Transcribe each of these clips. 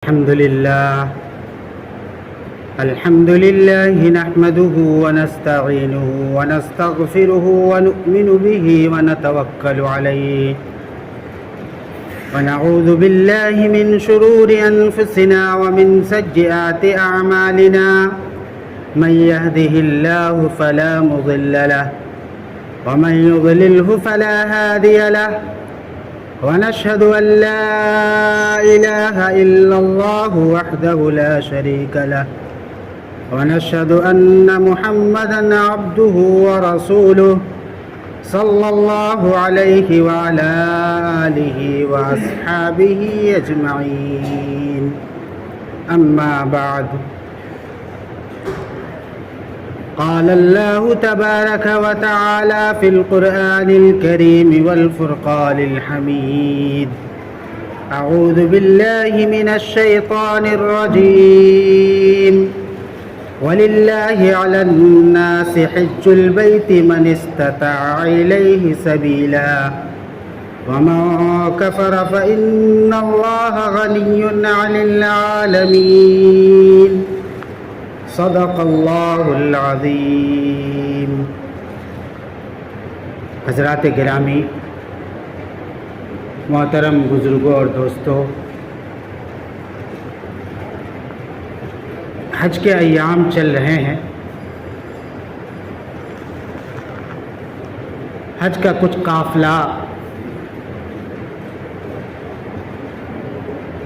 الحمد لله نحمده ونستعينه ونستغفره ونؤمن به ونتوكل عليه ونعوذ بالله من شرور أنفسنا ومن سيئات أعمالنا من يهده الله فلا مضل له ومن يضلله فلا هادي له ونشهد أن لا إله إلا الله وحده لا شريك له ونشهد أن محمدًا عبده ورسوله صلى الله عليه وعلى آله وأصحابه أجمعين أما بعد قال الله تبارك وتعالى في القرآن الكريم والفرقان الحميد أعوذ بالله من الشيطان الرجيم ولله على الناس حج البيت من استطاع إليه سبيلا ومن كفر فإن الله غني عن العالمين صدق اللہ العظیم۔ حضرات گرامی، محترم بزرگوں اور دوستوں، حج کے ایام چل رہے ہیں۔ حج کا کچھ قافلہ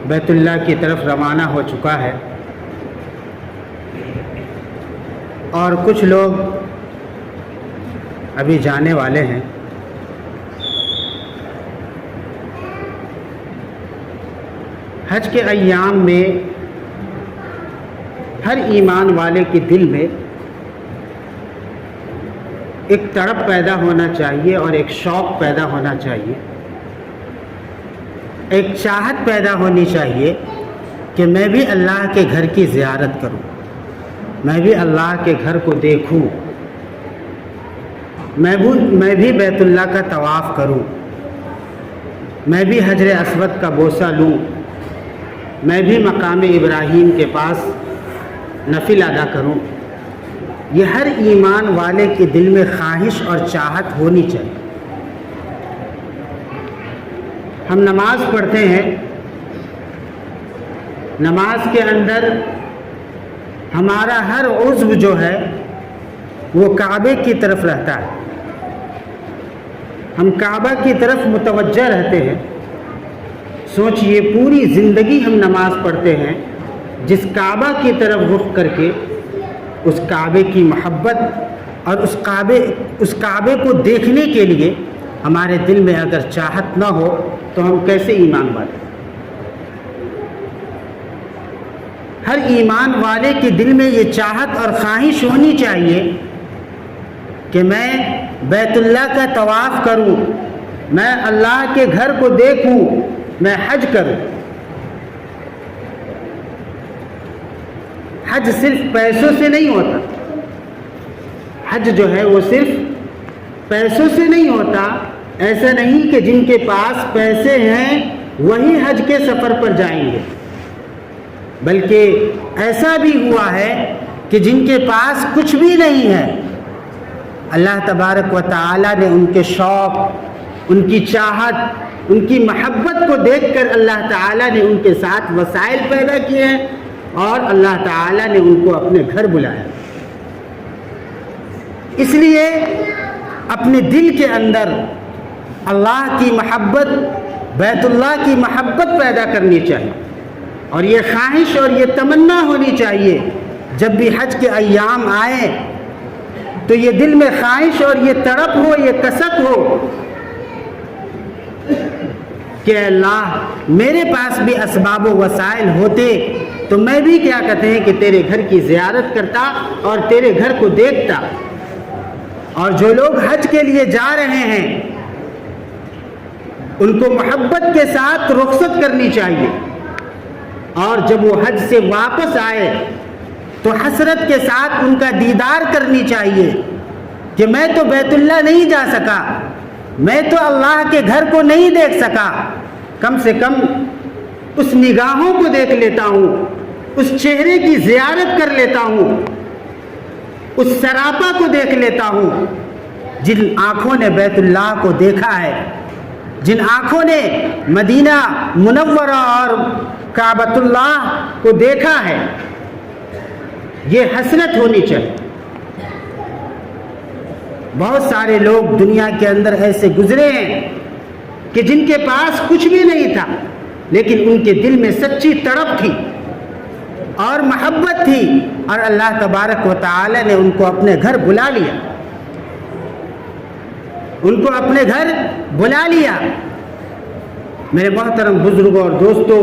بیت اللہ کی طرف روانہ ہو چکا ہے اور کچھ لوگ ابھی جانے والے ہیں۔ حج کے ایام میں ہر ایمان والے کے دل میں ایک تڑپ پیدا ہونا چاہیے اور ایک شوق پیدا ہونا چاہیے، ایک چاہت پیدا ہونی چاہیے کہ میں بھی اللہ کے گھر کی زیارت کروں، میں بھی اللہ کے گھر کو دیکھوں، میں بھی بیت اللہ کا طواف کروں، میں بھی حجر اسود کا بوسہ لوں، میں بھی مقام ابراہیم کے پاس نفل ادا کروں۔ یہ ہر ایمان والے کے دل میں خواہش اور چاہت ہونی چاہیے۔ ہم نماز پڑھتے ہیں، نماز کے اندر ہمارا ہر عضو جو ہے وہ کعبے کی طرف رہتا ہے، ہم کعبہ کی طرف متوجہ رہتے ہیں۔ سوچئے پوری زندگی ہم نماز پڑھتے ہیں، جس کعبہ کی طرف رخ کر کے اس کعبے کی محبت اور اس کعبے کو دیکھنے کے لیے ہمارے دل میں اگر چاہت نہ ہو تو ہم کیسے ایمان والے؟ ہر ایمان والے کے دل میں یہ چاہت اور خواہش ہونی چاہیے کہ میں بیت اللہ کا طواف کروں، میں اللہ کے گھر کو دیکھوں، میں حج کروں۔ حج صرف پیسوں سے نہیں ہوتا، حج جو ہے وہ صرف پیسوں سے نہیں ہوتا۔ ایسا نہیں کہ جن کے پاس پیسے ہیں وہی حج کے سفر پر جائیں گے، بلکہ ایسا بھی ہوا ہے کہ جن کے پاس کچھ بھی نہیں ہے، اللہ تبارک و تعالی نے ان کے شوق، ان کی چاہت، ان کی محبت کو دیکھ کر اللہ تعالی نے ان کے ساتھ وسائل پیدا کیے ہیں اور اللہ تعالی نے ان کو اپنے گھر بلایا۔ اس لیے اپنے دل کے اندر اللہ کی محبت، بیت اللہ کی محبت پیدا کرنی چاہیے، اور یہ خواہش اور یہ تمنا ہونی چاہیے جب بھی حج کے ایام آئیں تو یہ دل میں خواہش اور یہ تڑپ ہو، یہ کسک ہو کہ اللہ میرے پاس بھی اسباب و وسائل ہوتے تو میں بھی کیا کہتے ہیں کہ تیرے گھر کی زیارت کرتا اور تیرے گھر کو دیکھتا۔ اور جو لوگ حج کے لیے جا رہے ہیں ان کو محبت کے ساتھ رخصت کرنی چاہیے، اور جب وہ حج سے واپس آئے تو حسرت کے ساتھ ان کا دیدار کرنی چاہیے کہ میں تو بیت اللہ نہیں جا سکا، میں تو اللہ کے گھر کو نہیں دیکھ سکا، کم سے کم اس نگاہوں کو دیکھ لیتا ہوں، اس چہرے کی زیارت کر لیتا ہوں، اس سراپا کو دیکھ لیتا ہوں جن آنکھوں نے بیت اللہ کو دیکھا ہے، جن آنکھوں نے مدینہ منورہ اور کعبۃ اللہ کو دیکھا ہے۔ یہ حسرت ہونی چاہیے۔ بہت سارے لوگ دنیا کے اندر ایسے گزرے ہیں کہ جن کے پاس کچھ بھی نہیں تھا، لیکن ان کے دل میں سچی تڑپ تھی اور محبت تھی، اور اللہ تبارک و تعالی نے ان کو اپنے گھر بلا لیا، ان کو اپنے گھر بلا لیا۔ میرے محترم بزرگوں اور دوستوں،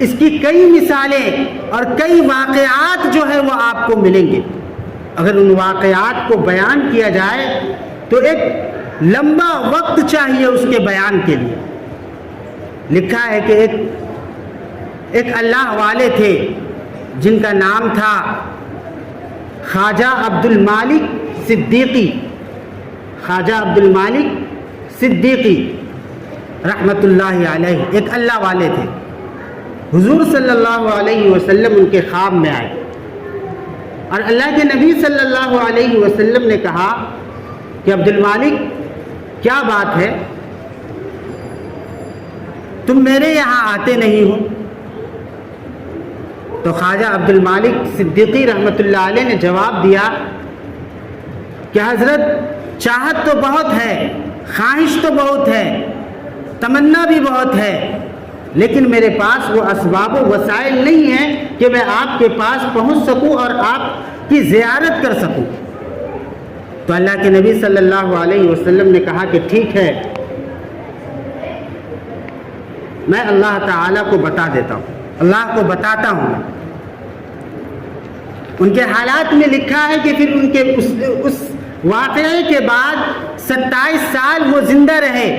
اس کی کئی مثالیں اور کئی واقعات جو ہے وہ آپ کو ملیں گے۔ اگر ان واقعات کو بیان کیا جائے تو ایک لمبا وقت چاہیے اس کے بیان کے لیے۔ لکھا ہے کہ ایک اللہ والے تھے جن کا نام تھا خواجہ عبد المالک صدیقی، خواجہ عبد المالک صدیقی رحمۃ اللہ علیہ، ایک اللہ والے تھے۔ حضور صلی اللہ علیہ وسلم ان کے خواب میں آئے اور اللہ کے نبی صلی اللہ علیہ وسلم نے کہا کہ عبد المالک کیا بات ہے، تم میرے یہاں آتے نہیں ہو؟ تو خواجہ عبد المالک صدیقی رحمۃ اللہ علیہ نے جواب دیا کہ حضرت چاہت تو بہت ہے، خواہش تو بہت ہے، تمنا بھی بہت ہے، لیکن میرے پاس وہ اسباب و وسائل نہیں ہیں کہ میں آپ کے پاس پہنچ سکوں اور آپ کی زیارت کر سکوں۔ تو اللہ کے نبی صلی اللہ علیہ وسلم نے کہا کہ ٹھیک ہے، میں اللہ تعالیٰ کو بتا دیتا ہوں، اللہ کو بتاتا ہوں۔ ان کے حالات میں لکھا ہے کہ پھر ان کے اس واقعے کے بعد 27 سال وہ زندہ رہے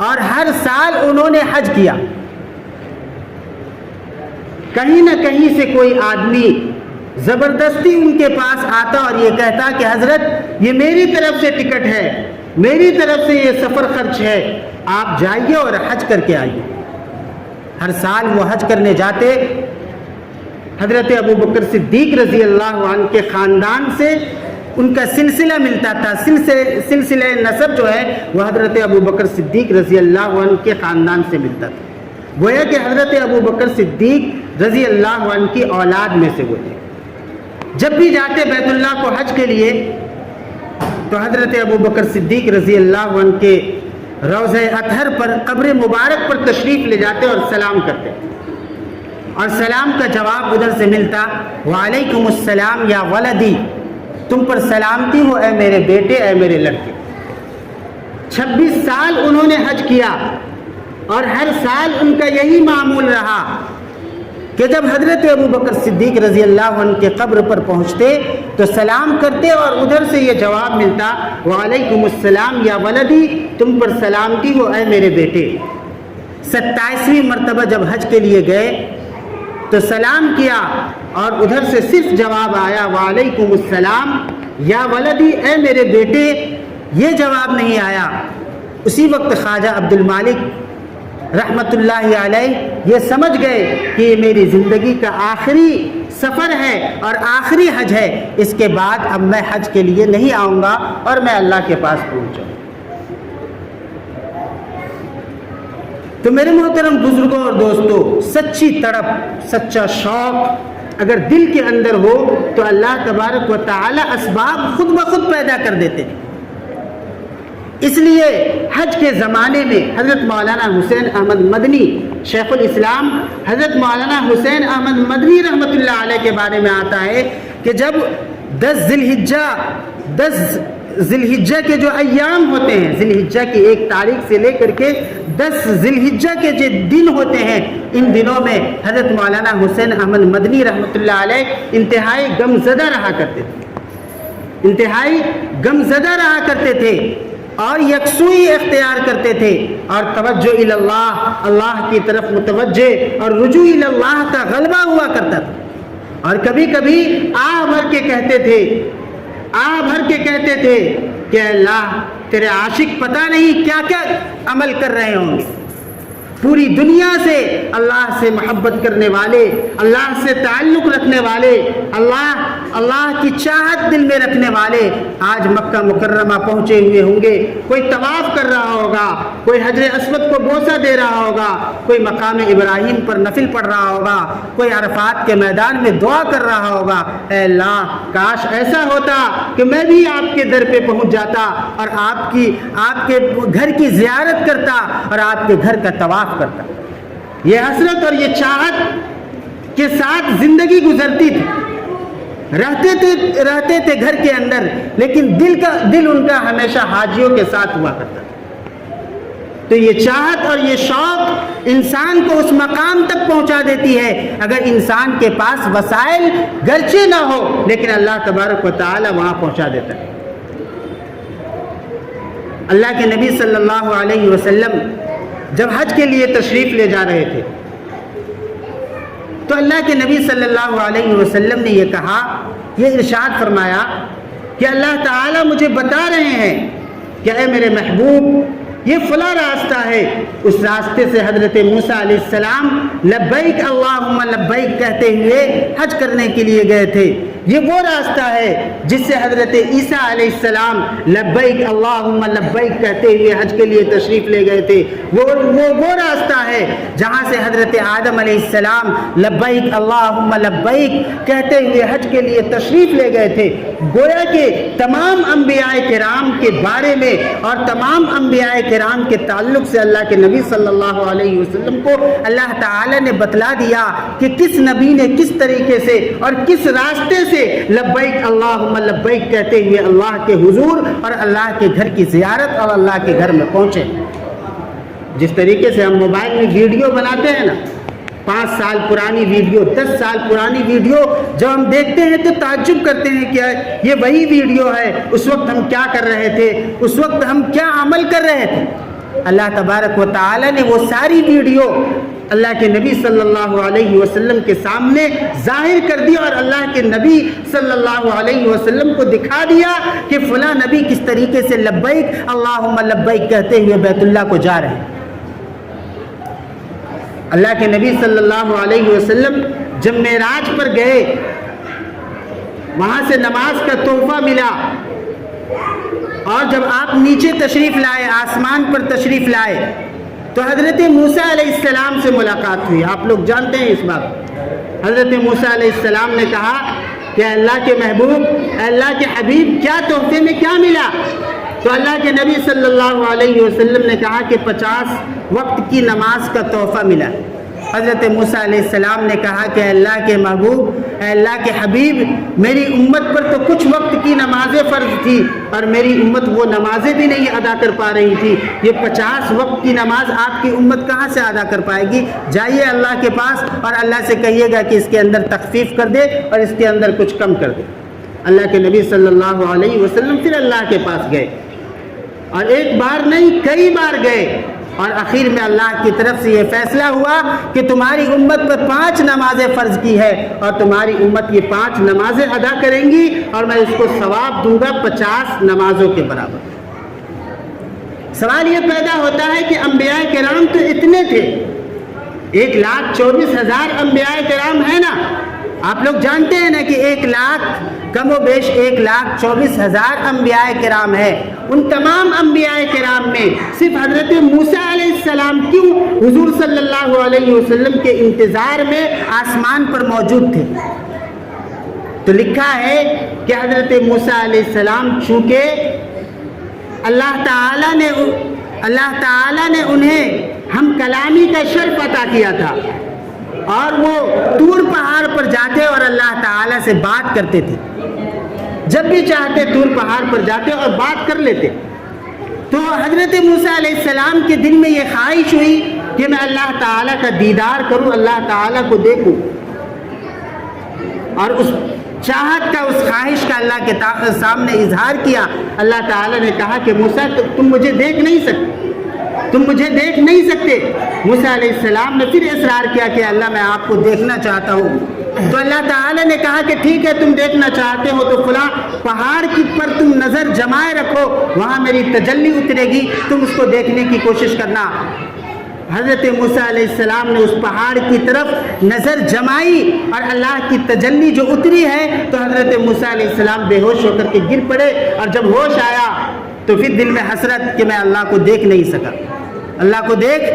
اور ہر سال انہوں نے حج کیا۔ کہیں نہ کہیں سے کوئی آدمی زبردستی ان کے پاس آتا اور یہ کہتا کہ حضرت یہ میری طرف سے ٹکٹ ہے، میری طرف سے یہ سفر خرچ ہے، آپ جائیے اور حج کر کے آئیے۔ ہر سال وہ حج کرنے جاتے، حضرت ابو بکر صدیق رضی اللہ عنہ کے خاندان سے ان کا سلسلہ ملتا تھا، سلسلہ نسب جو ہے وہ حضرت ابو بکر صدیق رضی اللہ عنہ کے خاندان سے ملتا تھا۔ گویا کہ حضرت ابو بکر صدیق رضی اللہ عنہ کی اولاد میں سے وہ تھے۔ جب بھی جاتے بیت اللہ کو حج کے لیے تو حضرت ابو بکر صدیق رضی اللہ عنہ کے روضہ اطہر پر، قبر مبارک پر تشریف لے جاتے اور سلام کرتے، اور سلام کا جواب ادھر سے ملتا، وعلیکم السلام یا ولدی، تم پر سلامتی ہو اے میرے بیٹے، اے میرے لڑکے۔ 26 سال انہوں نے حج کیا اور ہر سال ان کا یہی معمول رہا کہ جب حضرت ابو بکر صدیق رضی اللہ عنہ کے قبر پر پہنچتے تو سلام کرتے اور ادھر سے یہ جواب ملتا، وعلیکم السلام یا ولدی، تم پر سلامتی ہو اے میرے بیٹے۔ 27ویں مرتبہ جب حج کے لیے گئے تو سلام کیا اور ادھر سے صرف جواب آیا، وعلیکم السلام یا ولدی، اے میرے بیٹے، یہ جواب نہیں آیا۔ اسی وقت خواجہ عبد المالک رحمت اللہ علیہ یہ سمجھ گئے کہ یہ میری زندگی کا آخری سفر ہے اور آخری حج ہے، اس کے بعد اب میں حج کے لیے نہیں آؤں گا اور میں اللہ کے پاس پہنچوں۔ تو میرے محترم بزرگوں اور دوستوں، سچی تڑپ، سچا شوق اگر دل کے اندر ہو تو اللہ تبارک و تعالی اسباب خود بخود پیدا کر دیتے ہیں۔ اس لیے حج کے زمانے میں حضرت مولانا حسین احمد مدنی، شیخ الاسلام حضرت مولانا حسین احمد مدنی رحمۃ اللہ علیہ کے بارے میں آتا ہے کہ جب 10 ذی الحجہ کے جو ایام ہوتے ہیں، ذی الحجہ کی 1 تاریخ سے لے کر کے 10 ذی الحجہ کے جو دن ہوتے ہیں، ان دنوں میں حضرت مولانا حسین احمد مدنی رحمۃ اللہ علیہ انتہائی غمزدہ رہا کرتے تھے، انتہائی غمزدہ رہا کرتے تھے اور یکسوئی اختیار کرتے تھے اور توجہ الی اللہ، اللہ کی طرف متوجہ اور رجوع الی اللہ کا غلبہ ہوا کرتا تھا۔ اور کبھی کبھی آہ بھر کے کہتے تھے کہ اللہ تیرے عاشق پتہ نہیں کیا کیا عمل کر رہے ہوں گے، پوری دنیا سے اللہ سے محبت کرنے والے، اللہ سے تعلق رکھنے والے، اللہ کی چاہت دل میں رکھنے والے آج مکہ مکرمہ پہنچے ہوئے ہوں گے۔ کوئی طواف کر رہا ہوگا، کوئی حجر اسود کو بوسہ دے رہا ہوگا، کوئی مقام ابراہیم پر نفل پڑھ رہا ہوگا، کوئی عرفات کے میدان میں دعا کر رہا ہوگا، اے اللہ کاش ایسا ہوتا کہ میں بھی آپ کے در پہ پہنچ جاتا اور آپ کے گھر کی زیارت کرتا اور آپ کے گھر کا طواف کرتا۔ یہ حسرت اور یہ چاہت کے ساتھ زندگی گزرتی تھی، رہتے تھے گھر کے اندر، لیکن دل ان کا ہمیشہ حاجیوں کے ساتھ ہوا کرتا تھا۔ تو یہ چاہت اور یہ شوق انسان کو اس مقام تک پہنچا دیتی ہے اگر انسان کے پاس وسائل گرچہ نہ ہو لیکن اللہ تبارک و تعالی وہاں پہنچا دیتا ہے۔ اللہ کے نبی صلی اللہ علیہ وسلم جب حج کے لیے تشریف لے جا رہے تھے تو اللہ کے نبی صلی اللہ علیہ وسلم نے یہ کہا، یہ ارشاد فرمایا کہ اللہ تعالیٰ مجھے بتا رہے ہیں کہ اے میرے محبوب یہ فلاں راستہ ہے۔ اس راستے سے حضرت موسیٰ علیہ السلام لبیک اللہم لبیک کہتے ہوئے حج کرنے کے لیے گئے تھے۔ یہ وہ راستہ ہے جس سے حضرت عیسیٰ علیہ السلام لبیک اللہم لبیک کہتے ہوئے حج کے لیے تشریف لے گئے تھے۔ وہ راستہ ہے جہاں سے حضرت آدم علیہ السلام لبیک اللہم لبیک کہتے ہوئے حج کے لیے تشریف لے گئے تھے۔ گویا کہ تمام انبیاء کرام کے بارے میں اور تمام انبیاء کرام کے تعلق سے اللہ کے نبی صلی اللہ علیہ وسلم کو اللہ تعالی نے بتلا دیا کہ کس نبی نے کس طریقے سے اور کس راستے سے لبیک اللہم لبیک کہتے ہوئے اللہ کے حضور اور اللہ کے گھر کی زیارت اور اللہ کے گھر میں پہنچے۔ جس طریقے سے ہم موبائل میں ویڈیو بناتے ہیں نا، 5 سال پرانی ویڈیو، 10 سال پرانی ویڈیو جب ہم دیکھتے ہیں تو تعجب کرتے ہیں کہ یہ وہی ویڈیو ہے، اس وقت ہم کیا کر رہے تھے، اس وقت ہم کیا عمل کر رہے تھے۔ اللہ تبارک و تعالی نے وہ ساری ویڈیو اللہ کے نبی صلی اللہ علیہ وسلم کے سامنے ظاہر کر دیا اور اللہ کے نبی صلی اللہ علیہ وسلم کو دکھا دیا کہ فلاں نبی کس طریقے سے لبیک اللہم لبیک کہتے ہوئے بیت اللہ کو جا رہے ہیں۔ اللہ کے نبی صلی اللہ علیہ وسلم جب معراج پر گئے، وہاں سے نماز کا تحفہ ملا، اور جب آپ نیچے تشریف لائے، آسمان پر تشریف لائے، تو حضرت موسیٰ علیہ السلام سے ملاقات ہوئی۔ آپ لوگ جانتے ہیں اس بات۔ حضرت موسیٰ علیہ السلام نے کہا کہ اللہ کے محبوب، اللہ کے حبیب، کیا تحفے میں کیا ملا؟ تو اللہ کے نبی صلی اللہ علیہ وسلم نے کہا کہ 50 وقت کی نماز کا تحفہ ملا۔ حضرت موسیٰ علیہ السلام نے کہا کہ اللہ کے محبوب، اے اللہ کے حبیب، میری امت پر تو کچھ وقت کی نمازیں فرض تھی اور میری امت وہ نمازیں بھی نہیں ادا کر پا رہی تھی، یہ 50 وقت کی نماز آپ کی امت کہاں سے ادا کر پائے گی؟ جائیے اللہ کے پاس اور اللہ سے کہیے گا کہ اس کے اندر تخفیف کر دے اور اس کے اندر کچھ کم کر دے۔ اللہ کے نبی صلی اللہ علیہ وسلم پھر اللہ کے پاس گئے، اور ایک بار نہیں کئی بار گئے، اور آخر میں اللہ کی طرف سے یہ فیصلہ ہوا کہ تمہاری امت پر 5 نمازیں فرض کی ہے اور تمہاری امت یہ 5 نمازیں ادا کریں گی اور میں اس کو ثواب دوں گا 50 نمازوں کے برابر۔ سوال یہ پیدا ہوتا ہے کہ انبیاء کرام تو اتنے تھے، 1,24,000 انبیاء کرام ہے نا، آپ لوگ جانتے ہیں نا کہ 1 لاکھ کم و بیش 1,24,000 انبیاء کرام ہے۔ ان تمام انبیاء کرام میں صرف حضرت موسیٰ علیہ السلام کیوں حضور صلی اللہ علیہ وسلم کے انتظار میں آسمان پر موجود تھے؟ تو لکھا ہے کہ حضرت موسیٰ علیہ السلام چونکہ اللہ تعالی نے انہیں ہم کلامی کا شرف عطا کیا تھا، اور وہ طور پہاڑ پر جاتے اور اللہ تعالیٰ سے بات کرتے تھے، جب بھی چاہتے طور پہاڑ پر جاتے اور بات کر لیتے۔ تو حضرت موسیٰ علیہ السلام کے دل میں یہ خواہش ہوئی کہ میں اللہ تعالیٰ کا دیدار کروں، اللہ تعالیٰ کو دیکھوں، اور اس چاہت کا، اس خواہش کا اللہ کے سامنے اظہار کیا۔ اللہ تعالیٰ نے کہا کہ موسیٰ تم مجھے دیکھ نہیں سکتے، تم مجھے دیکھ نہیں سکتے۔ موسیٰ علیہ السلام نے پھر اصرار کیا کہ اللہ میں آپ کو دیکھنا چاہتا ہوں۔ تو اللہ تعالیٰ نے کہا کہ ٹھیک ہے، تم دیکھنا چاہتے ہو تو فلاں پہاڑ کی پر تم نظر جمائے رکھو، وہاں میری تجلی اترے گی، تم اس کو دیکھنے کی کوشش کرنا۔ حضرت موسیٰ علیہ السلام نے اس پہاڑ کی طرف نظر جمائی اور اللہ کی تجلی جو اتری ہے تو حضرت موسیٰ علیہ السلام بے ہوش ہو کر کے گر پڑے، اور جب ہوش آیا تو پھر دل میں حسرت کہ میں اللہ کو دیکھ نہیں سکا، اللہ کو دیکھ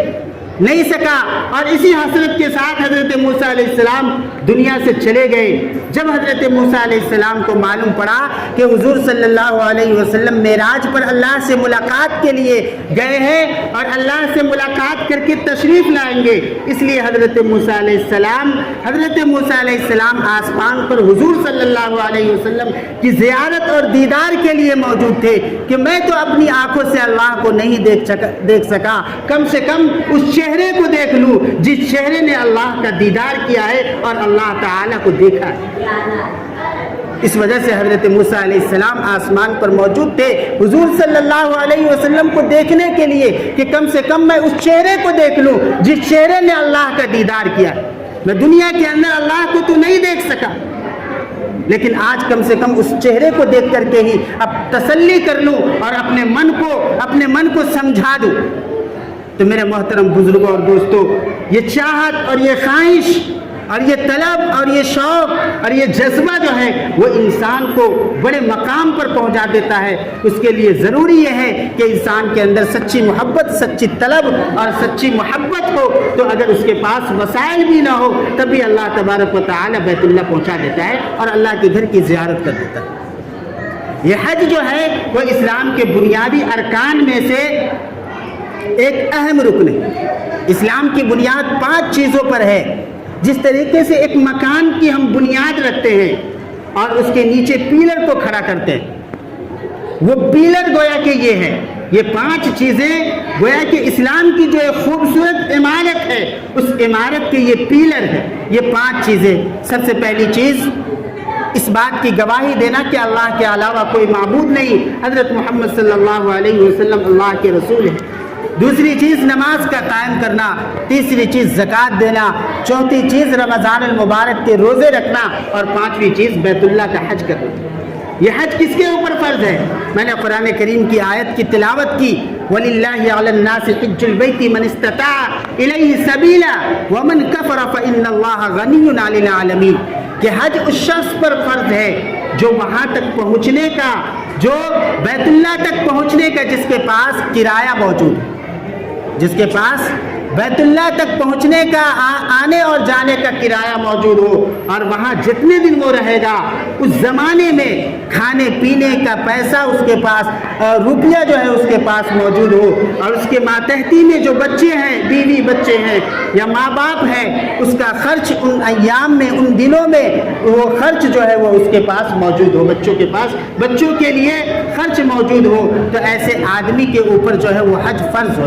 نہیں سکا، اور اسی حسرت کے ساتھ حضرت موسیٰ علیہ السلام دنیا سے چلے گئے۔ جب حضرت موسیٰ علیہ السلام کو معلوم پڑا کہ حضور صلی اللہ علیہ وسلم معراج پر اللہ سے ملاقات کے لیے گئے ہیں اور اللہ سے ملاقات کر کے تشریف لائیں گے، اس لیے حضرت موسیٰ علیہ السلام آسمان پر حضور صلی اللہ علیہ وسلم کی زیارت اور دیدار کے لیے موجود تھے کہ میں تو اپنی آنکھوں سے اللہ کو نہیں دیکھ سکا، کم سے کم اس چہرے کو دیکھ لوں جس چہرے نے اللہ کا دیدار کیا ہے اور اللہ تعالیٰ کو دیکھا ہے۔ اس وجہ سے حضرت موسیٰ علیہ السلام آسمان پر موجود تھے حضور صلی اللہ علیہ وسلم کو دیکھنے کے لیے کہ کم سے کم میں اس چہرے کو دیکھ لوں جس چہرے نے اللہ کا دیدار کیا۔ میں دنیا کے اندر اللہ کو تو نہیں دیکھ سکا، لیکن آج کم سے کم اس چہرے کو دیکھ کر کے ہی اب تسلی کر لوں اور اپنے من کو سمجھا دوں۔ تو میرے محترم بزرگوں اور دوستوں، یہ چاہت اور یہ خواہش اور یہ طلب اور یہ شوق اور یہ جذبہ جو ہے وہ انسان کو بڑے مقام پر پہنچا دیتا ہے۔ اس کے لیے ضروری یہ ہے کہ انسان کے اندر سچی محبت، سچی طلب اور سچی محبت ہو، تو اگر اس کے پاس وسائل بھی نہ ہو تب بھی اللہ تبارک و تعالی بیت اللہ پہنچا دیتا ہے اور اللہ کے گھر کی زیارت کر دیتا ہے۔ یہ حج جو ہے وہ اسلام کے بنیادی ارکان میں سے ایک اہم رکن ہے۔ اسلام کی بنیاد 5 چیزوں پر ہے۔ جس طریقے سے ایک مکان کی ہم بنیاد رکھتے ہیں اور اس کے نیچے پیلر کو کھڑا کرتے ہیں، وہ پیلر گویا کہ یہ ہے، یہ 5 چیزیں گویا کہ اسلام کی جو ایک خوبصورت عمارت ہے اس عمارت کے یہ پیلر ہے، یہ 5 چیزیں۔ سب سے پہلی چیز اس بات کی گواہی دینا کہ اللہ کے علاوہ کوئی معبود نہیں، حضرت محمد صلی اللہ علیہ وسلم اللہ کے رسول ہیں۔ دوسری چیز نماز کا قائم کرنا، تیسری چیز زکوٰۃ دینا، چوتھی چیز رمضان المبارک کے روزے رکھنا، اور 5ویں چیز بیت اللہ کا حج کرنا۔ یہ حج کس کے اوپر فرض ہے؟ میں نے قرآن کریم کی آیت کی تلاوت کی، وَلِلَّهِ عَلَى النَّاسِ حِجُّ الْبَيْتِ مَنِ اسْتَطَاعَ إِلَيْهِ سَبِيلًا وَمَنْ كَفَرَ فَإِنَّ اللَّهَ غَنِيٌّ عَنِ الْعَالَمِينَ، کہ حج اس شخص پر فرض ہے جو وہاں تک پہنچنے کا، جو بیت اللہ تک پہنچنے کا جس کے پاس کرایہ موجود ہے، جس کے پاس بیت اللہ تک پہنچنے کا، آنے اور جانے کا کرایہ موجود ہو، اور وہاں جتنے دن وہ رہے گا اس زمانے میں کھانے پینے کا پیسہ اس کے پاس، روپیہ جو ہے اس کے پاس موجود ہو، اور اس کے ماتحتی میں جو بچے ہیں، بیوی بچے ہیں یا ماں باپ ہیں، اس کا خرچ ان ایام میں، ان دنوں میں وہ خرچ جو ہے وہ اس کے پاس موجود ہو، بچوں کے پاس بچوں کے لیے خرچ موجود ہو، تو ایسے آدمی کے اوپر جو ہے وہ حج فرض ہو۔